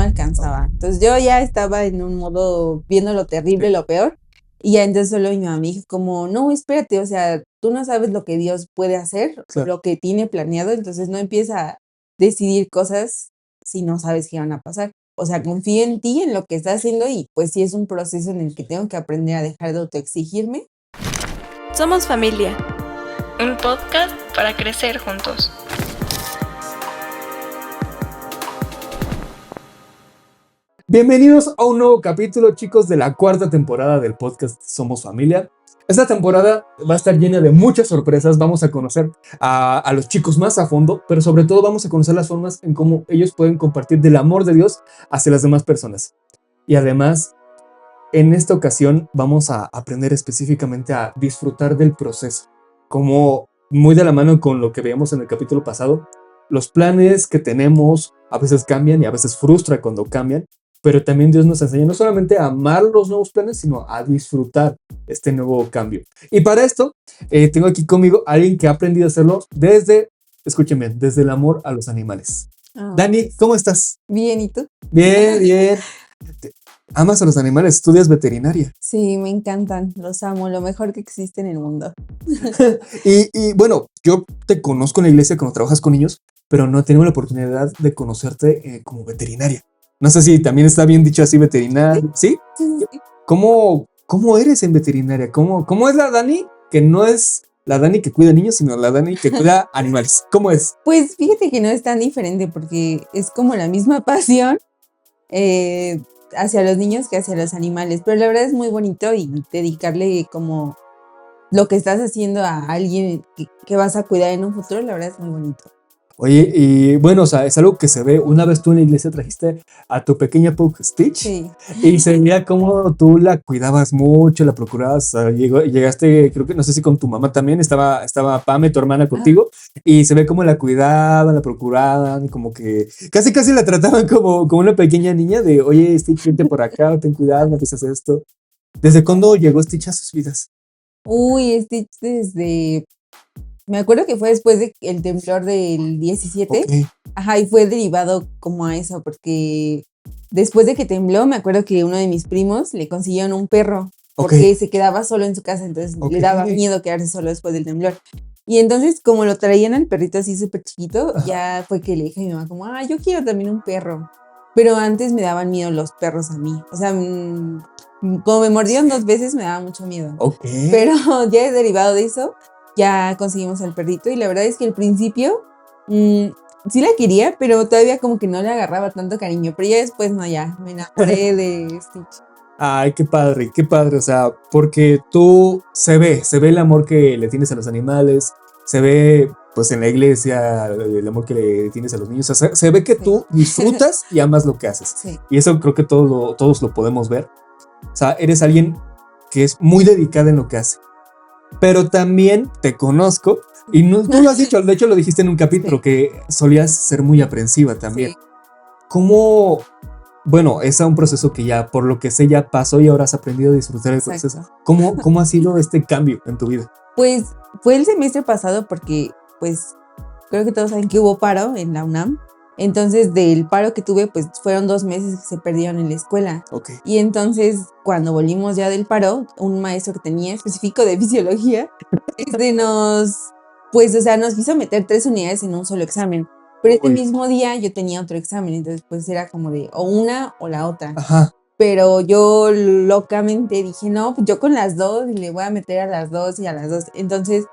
alcanzaba. Entonces yo ya estaba en un modo viendo lo terrible, lo peor. Y ya entonces solo mi mamá me dijo como, no, espérate, o sea, tú no sabes lo que Dios puede hacer, Claro. lo que tiene planeado, entonces no empieza a decidir cosas si no sabes qué van a pasar. O sea, confía en ti, en lo que estás haciendo y pues sí es un proceso en el que tengo que aprender a dejar de autoexigirme. Somos familia, un podcast para crecer juntos. Bienvenidos a un nuevo capítulo, chicos, de la cuarta temporada del podcast Somos Familia. Esta temporada va a estar llena de muchas sorpresas. Vamos a conocer a los chicos más a fondo, pero sobre todo vamos a conocer las formas en cómo ellos pueden compartir del amor de Dios hacia las demás personas. Y además, en esta ocasión vamos a aprender específicamente a disfrutar del proceso. Como muy de la mano con lo que veíamos en el capítulo pasado, los planes que tenemos a veces cambian y a veces frustra cuando cambian. Pero también Dios nos enseña no solamente a amar los nuevos planes, sino a disfrutar este nuevo cambio. Y para esto, tengo aquí conmigo a alguien que ha aprendido a hacerlo escuchen bien, desde el amor a los animales. Dani, ¿cómo estás? Bien, ¿y tú? Bien, bien. ¿Amas a los animales? ¿Estudias veterinaria? Sí, me encantan, los amo, lo mejor que existe en el mundo. y bueno, yo te conozco en la iglesia cuando trabajas con niños, pero no he tenido la oportunidad de conocerte como veterinaria. No sé si también está bien dicho así veterinaria. ¿Sí? ¿Cómo eres en veterinaria? ¿Cómo es la Dani? Que no es la Dani que cuida niños, sino la Dani que cuida animales. ¿Cómo es? Pues fíjate que no es tan diferente porque es como la misma pasión hacia los niños que hacia los animales. Pero la verdad es muy bonito y dedicarle como lo que estás haciendo a alguien que vas a cuidar en un futuro, la verdad es muy bonito. Oye, y bueno, o sea, es algo que se ve. Una vez tú en la iglesia trajiste a tu pequeña Puck Stitch. Sí. Y se veía como tú la cuidabas mucho, la procurabas. O sea, llegaste, creo que no sé si con tu mamá también, estaba Pame, tu hermana, contigo. Y se ve cómo la cuidaban, la procuraban, como que casi la trataban como una pequeña niña de, oye, Stitch, vente por acá, ten cuidado, no haces esto. ¿Desde cuándo llegó Stitch a sus vidas? Uy, Stitch me acuerdo que fue después del temblor del 17. Okay. Ajá, y fue derivado como a eso, porque después de que tembló, me acuerdo que uno de mis primos le consiguieron un perro, porque se quedaba solo en su casa, entonces le daba miedo quedarse solo después del temblor. Y entonces, como lo traían al perrito así súper chiquito, ya fue que le dije a mi mamá como, yo quiero también un perro. Pero antes me daban miedo los perros a mí. O sea, como me mordieron 2 veces, me daba mucho miedo. Okay. Pero ya derivado de eso, ya conseguimos al perrito y la verdad es que al principio sí la quería, pero todavía como que no le agarraba tanto cariño, pero ya después no, ya me enamoré de Stitch. Ay, qué padre, o sea, porque tú se ve el amor que le tienes a los animales, se ve pues en la iglesia el amor que le tienes a los niños, o sea, se ve que tú disfrutas y amas lo que haces. Sí. Y eso creo que todos lo podemos ver. O sea, eres alguien que es muy dedicada en lo que hace. Pero también te conozco, y tú lo has dicho, de hecho lo dijiste en un capítulo, que solías ser muy aprensiva también. Sí. ¿Cómo? Bueno, es un proceso que ya, por lo que sé, ya pasó y ahora has aprendido a disfrutar el proceso. ¿Cómo ha sido este cambio en tu vida? Pues fue el semestre pasado porque, pues, creo que todos saben que hubo paro en la UNAM. Entonces, del paro que tuve, pues fueron 2 meses que se perdieron en la escuela. Okay. Y entonces, cuando volvimos ya del paro, un maestro que tenía específico de fisiología, nos quiso meter 3 unidades en un solo examen. Pero ese mismo día yo tenía otro examen, entonces pues era como de o una o la otra. Ajá. Pero yo locamente dije, no, pues yo con las dos y le voy a meter a las dos y a las dos. Entonces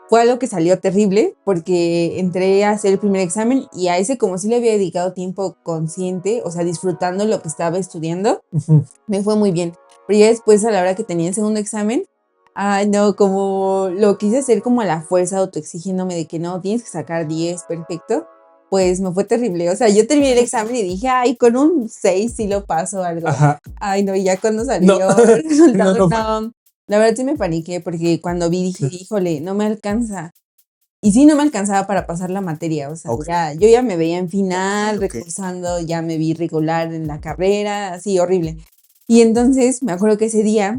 fue algo que salió terrible porque entré a hacer el primer examen y a ese como si le había dedicado tiempo consciente, o sea, disfrutando lo que estaba estudiando, me fue muy bien. Pero ya después a la hora que tenía el segundo examen, no, como lo quise hacer como a la fuerza, autoexigiéndome de que no, tienes que sacar 10, perfecto. Pues me fue terrible, o sea, yo terminé el examen y dije, con un 6 sí lo paso algo. Ajá. No, y ya cuando salió el resultado, no. La verdad sí me paniqué porque cuando vi dije, híjole, no me alcanza. Y sí, no me alcanzaba para pasar la materia, o sea, yo ya me veía en final, recursando, ya me vi regular en la carrera, así, horrible. Y entonces me acuerdo que ese día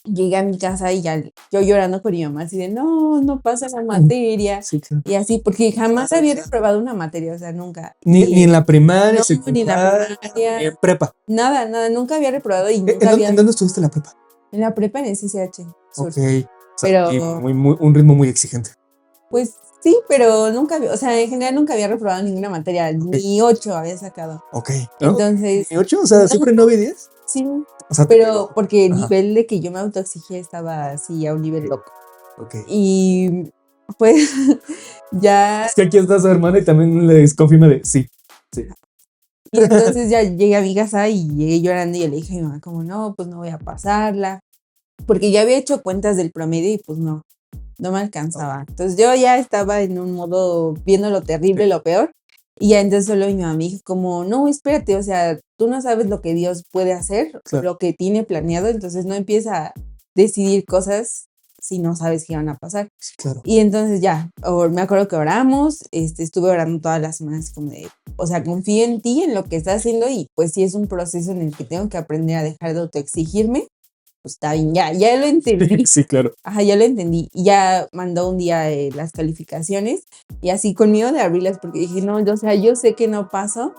llegué a mi casa y ya yo llorando con mi mamá, así de no pasa la materia. Sí, claro. Y así, porque jamás había reprobado una materia, o sea, nunca. Ni en la primaria, No, ni en la primaria. ni en prepa. Nada, nunca había reprobado y nunca había. ¿En dónde estuviste en la prepa? En la prepa en SSH. Sur. Ok. O sea, Pero, y un ritmo muy exigente. pues sí, pero nunca había, o sea, en general nunca había reprobado ninguna materia, ni 8 había sacado. Ok. ¿No? Entonces. ¿Ni 8? O sea, ¿siempre 9 y 10? Sí, O sea, pero porque el ajá. nivel de que yo me autoexigía estaba así a un nivel loco. Ok. Y pues ya. Es que aquí está su hermana y también le confirma de sí. Y entonces ya llegué a mi casa y llegué llorando y yo le dije a mi mamá como no, pues no voy a pasarla. Porque ya había hecho cuentas del promedio y pues no me alcanzaba. Entonces yo ya estaba en un modo viendo lo terrible, lo peor. Y ya entonces solo mi mamá me dijo como, no, espérate, o sea, tú no sabes lo que Dios puede hacer, Claro. lo que tiene planeado, entonces no empieza a decidir cosas si no sabes qué van a pasar. Sí, claro. Y entonces ya, me acuerdo que oramos, estuve orando todas las semanas como de, o sea, confío en ti, en lo que estás haciendo y pues si es un proceso en el que tengo que aprender a dejar de autoexigirme, pues está bien, ya lo entendí. Sí, claro. Ajá, ya lo entendí. Y ya mandó un día las calificaciones y así conmigo de abrirlas porque dije, no, o sea, yo sé que no paso.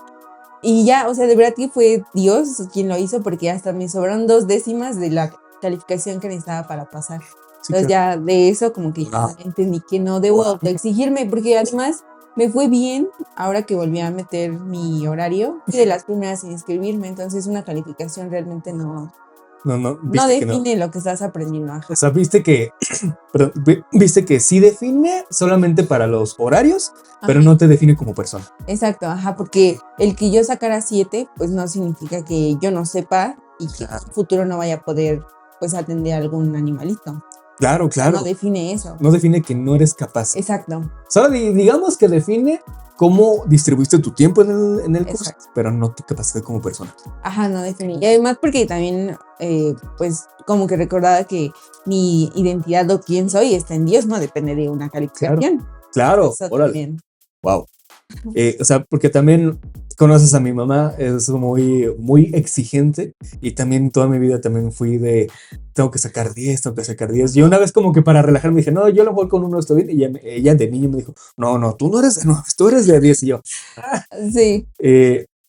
Y ya, o sea, de verdad que fue Dios quien lo hizo porque hasta me sobraron 2 décimas de la calificación que necesitaba para pasar. Sí, Entonces claro. ya de eso como que entendí que no debo exigirme porque además me fue bien ahora que volví a meter mi horario y de las primeras en inscribirme. Entonces una calificación realmente no define lo que estás aprendiendo. Ajá. O sea, viste que sí define solamente para los horarios, pero no te define como persona. Exacto, porque el que yo sacara 7, pues no significa que yo no sepa y que en el futuro no vaya a poder pues atender a algún animalito. Claro. No define eso. No define que no eres capaz. Exacto. Solo digamos que define cómo distribuiste tu tiempo en el curso, pero no tu capacidad como persona. Ajá, no define. Y además porque también, pues, como que recordaba que mi identidad o quién soy está en Dios, no depende de una calificación. Claro, órale. Wow. O sea, porque también conoces a mi mamá, es muy, muy exigente y también toda mi vida también fui de tengo que sacar 10. Y una vez como que para relajarme dije, no, yo lo voy con uno, estoy bien. Y ella de niño me dijo, no, tú eres de 10 y yo. Sí.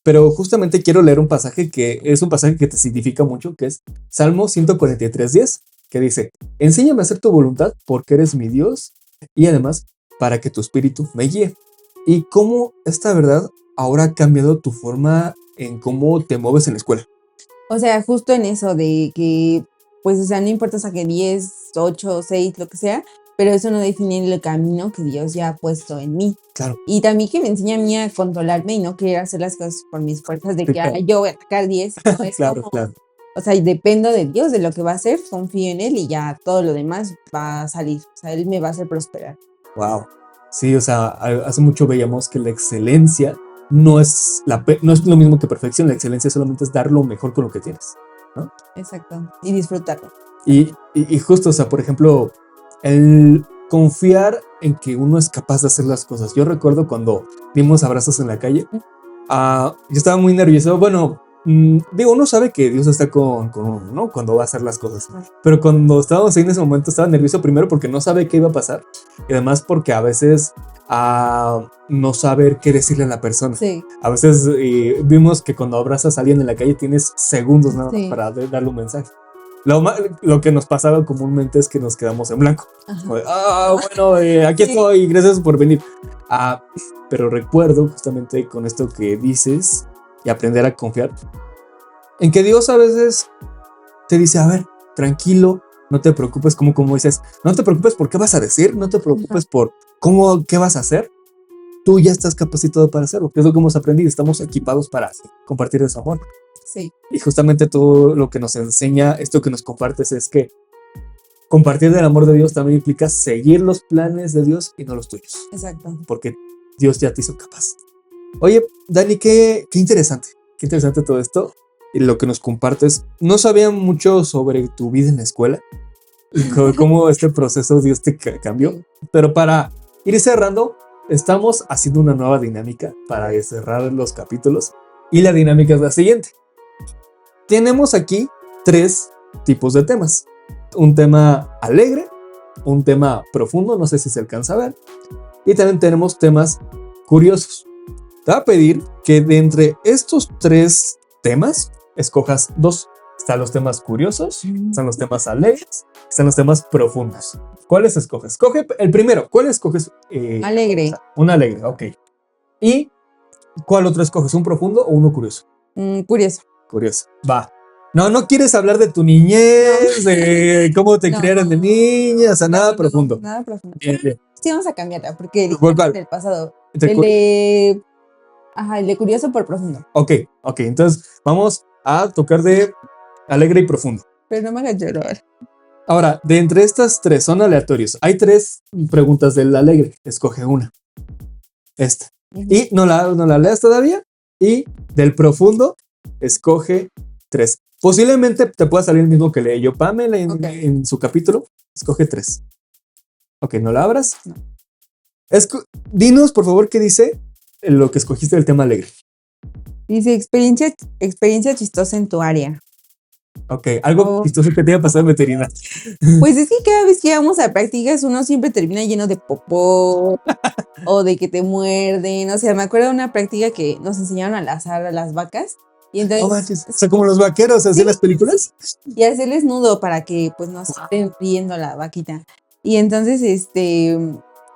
Pero justamente quiero leer un pasaje que es un pasaje que te significa mucho, que es Salmo 143:10, que dice, enséñame a hacer tu voluntad porque eres mi Dios y además para que tu espíritu me guíe. Y cómo esta verdad ahora ha cambiado tu forma en cómo te mueves en la escuela. O sea, justo en eso de que, pues, o sea, no importa saque 10, 8, 6, lo que sea, pero eso no define el camino que Dios ya ha puesto en mí. Claro. Y también que me enseña a mí a controlarme y no querer hacer las cosas por mis fuerzas de que yo voy a sacar 10. No, claro. O sea, dependo de Dios, de lo que va a hacer, confío en Él y ya todo lo demás va a salir. O sea, Él me va a hacer prosperar. Wow. Sí, o sea, hace mucho veíamos que la excelencia no es lo mismo que perfección. La excelencia solamente es dar lo mejor con lo que tienes, ¿no? Exacto. Y disfrutarlo. Y justo, o sea, por ejemplo, el confiar en que uno es capaz de hacer las cosas. Yo recuerdo cuando dimos abrazos en la calle, yo estaba muy nervioso. Bueno, uno sabe que Dios está con uno, ¿no? Cuando va a hacer las cosas. Pero cuando estábamos ahí en ese momento estaba nervioso primero porque no sabe qué iba a pasar y además porque a veces no saber qué decirle a la persona. Sí. A veces vimos que cuando abrazas a alguien en la calle tienes segundos nada más para darle un mensaje. Lo que nos pasaba comúnmente es que nos quedamos en blanco. Bueno, aquí estoy, gracias por venir. Pero recuerdo justamente con esto que dices y aprender a confiar en que Dios a veces te dice, a ver, tranquilo, no te preocupes, como dices, no te preocupes por qué vas a decir, no te preocupes por qué vas a hacer. Tú ya estás capacitado para hacerlo, que es lo que hemos aprendido, estamos equipados para compartir ese amor. Sí. Y justamente todo lo que nos enseña, esto que nos compartes es que compartir del amor de Dios también implica seguir los planes de Dios y no los tuyos. Exacto. Porque Dios ya te hizo capaz. Oye, Dani, qué interesante. Qué interesante todo esto y lo que nos compartes. No sabía mucho sobre tu vida en la escuela y cómo este proceso Dios te cambió. Pero para ir cerrando, estamos haciendo una nueva dinámica para cerrar los capítulos. Y la dinámica es la siguiente. Tenemos aquí 3 tipos de temas. un tema alegre, un tema profundo, no sé si se alcanza a ver, y también tenemos temas curiosos. Te voy a pedir que de entre estos 3 temas escojas 2. Están los temas curiosos, están los temas alegres, están los temas profundos. ¿Cuáles escoges? Escoge el primero. ¿Cuál escoges? Alegre. Un alegre, ok. ¿Y cuál otro escoges? ¿Un profundo o uno curioso? Curioso. Curioso. Va. No quieres hablar de tu niñez, de cómo te criaron de niña, o sea, nada profundo. Nada profundo. Bien. Sí, vamos a cambiarla porque ¿Cuál? del pasado. El El de curioso por profundo. Ok. Entonces vamos a tocar de alegre y profundo. Pero no me hagas llorar. Ahora, de entre estas 3 son aleatorios. Hay 3 preguntas del alegre. Escoge una. Esta. Y no la leas todavía. Y del profundo, escoge 3. Posiblemente te pueda salir el mismo que leyó Pamela en su capítulo. Escoge 3. Ok, no la abras. No. Dinos, por favor, qué dice lo que escogiste del tema alegre. Dice experiencia chistosa en tu área. Ok, algo chistoso que te haya pasado en veterinaria. Pues es que cada vez que vamos a prácticas uno siempre termina lleno de popó o de que te muerden. O sea, me acuerdo de una práctica que nos enseñaron a lazar a las vacas y entonces No manches, o sea, como los vaqueros, así las películas. y hacerles nudo para que pues no se estén riendo la vaquita. Y entonces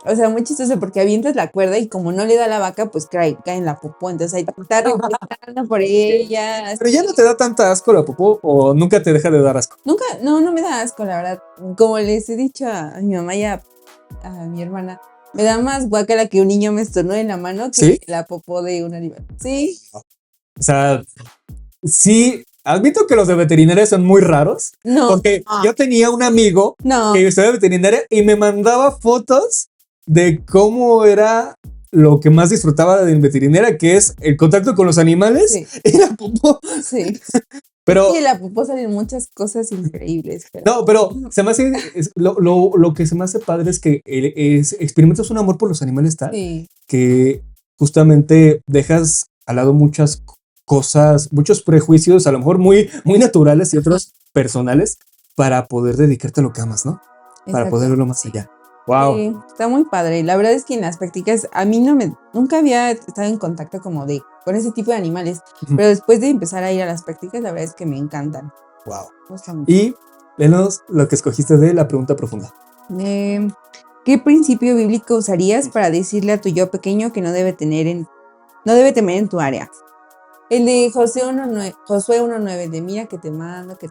o sea, muy chistoso porque avientas la cuerda y como no le da a la vaca, pues cae en la popó. Entonces ahí está regresando por ella. Pero ya no te da tanta asco la popó o nunca te deja de dar asco. Nunca, no me da asco, la verdad. Como les he dicho a mi mamá y a mi hermana, me da más guácala que un niño me estornude en la mano que ¿Sí? la popó de un animal. Sí. O sea, sí, admito que los de veterinaria son muy raros. No. Porque yo tenía un amigo que estudiaba veterinaria y me mandaba fotos de cómo era lo que más disfrutaba de veterinaria, que es el contacto con los animales y la popó. Sí. Pero sí, de la popó salen muchas cosas increíbles. pero se me hace lo que se me hace padre es que experimentas un amor por los animales tal que justamente dejas al lado muchas cosas, muchos prejuicios, a lo mejor muy naturales y otros personales, para poder dedicarte a lo que amas, ¿no? Exacto. Para poder verlo más allá. Wow. Sí, está muy padre. La verdad es que en las prácticas a mí nunca había estado en contacto como con ese tipo de animales, pero después de empezar a ir a las prácticas, la verdad es que me encantan. Wow. Y venos lo que escogiste de la pregunta profunda. ¿Qué principio bíblico usarías para decirle a tu yo pequeño que no debe temer en tu área? El de Josué 1:9, de mira que te mando, que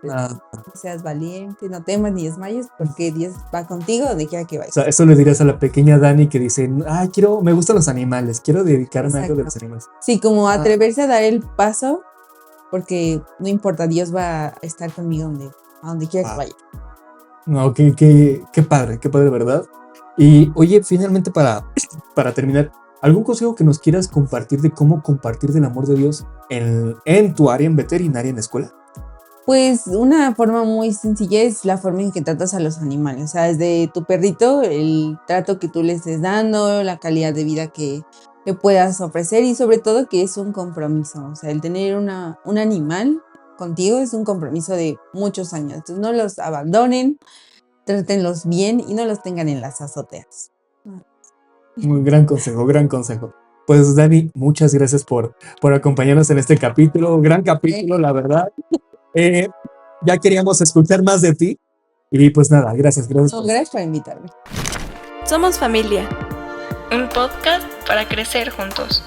seas valiente, no temas ni desmayes, porque Dios va contigo donde quiera que vayas. O sea, eso le dirías a la pequeña Dani que dice, me gustan los animales, quiero dedicarme a algo de los animales. Sí, como atreverse a dar el paso, porque no importa, Dios va a estar conmigo a donde quiera que vaya. No, qué padre, ¿verdad? Y oye, finalmente para terminar, ¿algún consejo que nos quieras compartir de cómo compartir del amor de Dios en tu área, en veterinaria, en la escuela? Pues una forma muy sencilla es la forma en que tratas a los animales. O sea, desde tu perrito, el trato que tú le estés dando, la calidad de vida que le puedas ofrecer y sobre todo que es un compromiso. O sea, el tener un animal contigo es un compromiso de muchos años. Entonces no los abandonen, trátenlos bien y no los tengan en las azoteas. Muy gran consejo. Pues Dani, muchas gracias por acompañarnos en este capítulo, gran capítulo, la verdad. Ya queríamos escuchar más de ti y pues nada, gracias. Gracias por invitarme. Somos familia, un podcast para crecer juntos.